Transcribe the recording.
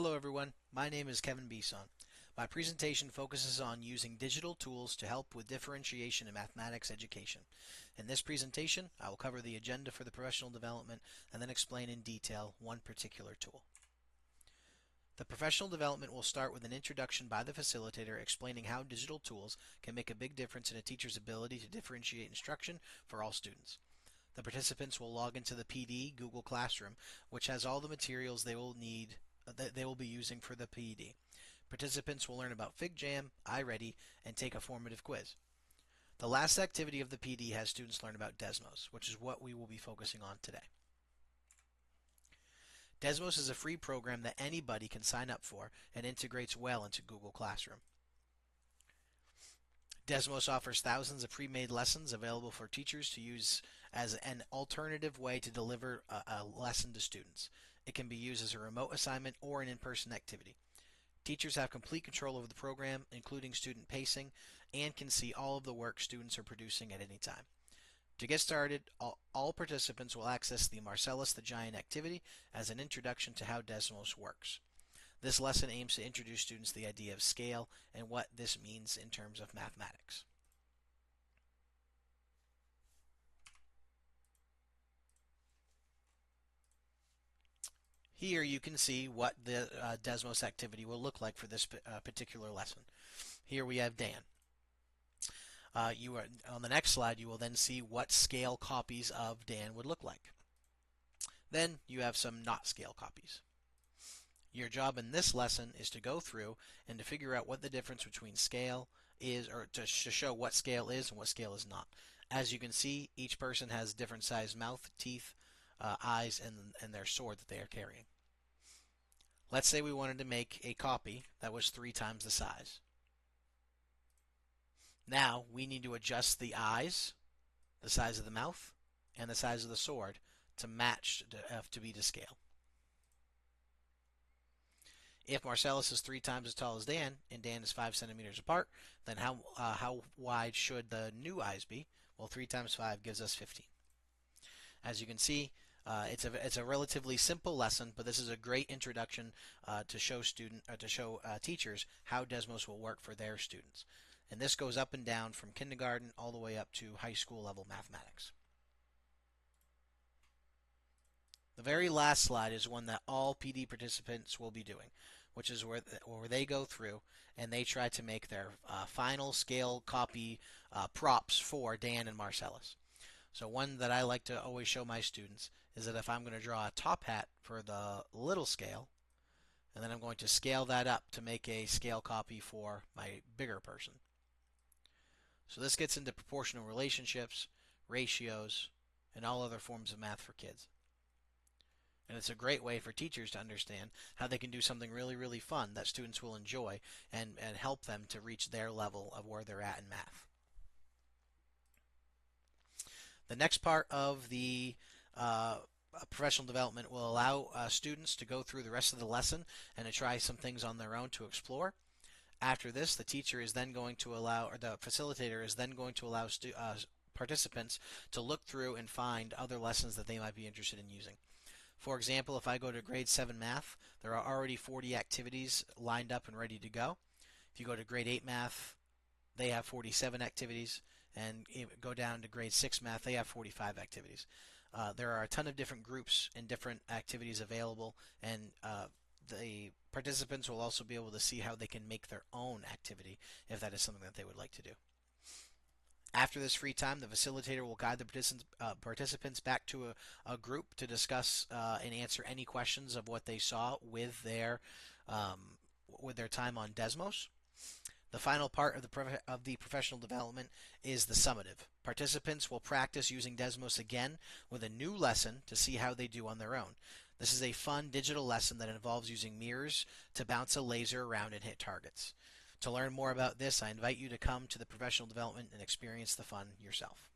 Hello everyone, my name is Kevin Bisson. My presentation focuses on using digital tools to help with differentiation in mathematics education. In this presentation, I will cover the agenda for the professional development and then explain in detail one particular tool. The professional development will start with an introduction by the facilitator explaining how digital tools can make a big difference in a teacher's ability to differentiate instruction for all students. The participants will log into the PD Google Classroom, which has all the materials they will need that they will be using for the PD. Participants will learn about FigJam, iReady, and take a formative quiz. The last activity of the PD has students learn about Desmos, which is what we will be focusing on today. Desmos is a free program that anybody can sign up for and integrates well into Google Classroom. Desmos offers thousands of pre-made lessons available for teachers to use as an alternative way to deliver a lesson to students. It can be used as a remote assignment or an in-person activity. Teachers have complete control over the program, including student pacing, and can see all of the work students are producing at any time. To get started, all participants will access the Marcellus the Giant activity as an introduction to how Desmos works. This lesson aims to introduce students to the idea of scale and what this means in terms of mathematics. Here you can see what the Desmos activity will look like for this particular lesson. Here we have Dan. On the next slide, you will then see what scale copies of Dan would look like. Then you have some not scale copies. Your job in this lesson is to go through and to figure out what the difference between scale is, or to show what scale is and what scale is not. As you can see, each person has different sized mouth, teeth, eyes, and their sword that they are carrying. Let's say we wanted to make a copy that was 3 times the size. Now we need to adjust the eyes, the size of the mouth, and the size of the sword to match to be to scale. If Marcellus is 3 times as tall as Dan and Dan is 5 centimeters apart, then how wide should the new eyes be? Well, 3 times 5 gives us 15. As you can see, it's a relatively simple lesson, but this is a great introduction to show teachers how Desmos will work for their students. And this goes up and down from kindergarten all the way up to high school level mathematics. The very last slide is one that all PD participants will be doing, which is where they go through and they try to make their final scale copy props for Dan and Marcellus. So one that I like to always show my students is that if I'm going to draw a top hat for the little scale, and then I'm going to scale that up to make a scale copy for my bigger person. So this gets into proportional relationships, ratios, and all other forms of math for kids. And it's a great way for teachers to understand how they can do something really, really fun that students will enjoy and help them to reach their level of where they're at in math. The next part of the professional development will allow students to go through the rest of the lesson and to try some things on their own to explore. After this, the teacher is then going to allow, or the facilitator is then going to allow participants to look through and find other lessons that they might be interested in using. For example, if I go to grade 7 math, there are already 40 activities lined up and ready to go. If you go to grade 8 math, they have 47 activities, and go down to grade 6 math, they have 45 activities. There are a ton of different groups and different activities available, and the participants will also be able to see how they can make their own activity if that is something that they would like to do. After this free time, the facilitator will guide the participants back to a group to discuss and answer any questions of what they saw with their time on Desmos. The final part of the professional development is the summative. Participants will practice using Desmos again with a new lesson to see how they do on their own. This is a fun digital lesson that involves using mirrors to bounce a laser around and hit targets. To learn more about this, I invite you to come to the professional development and experience the fun yourself.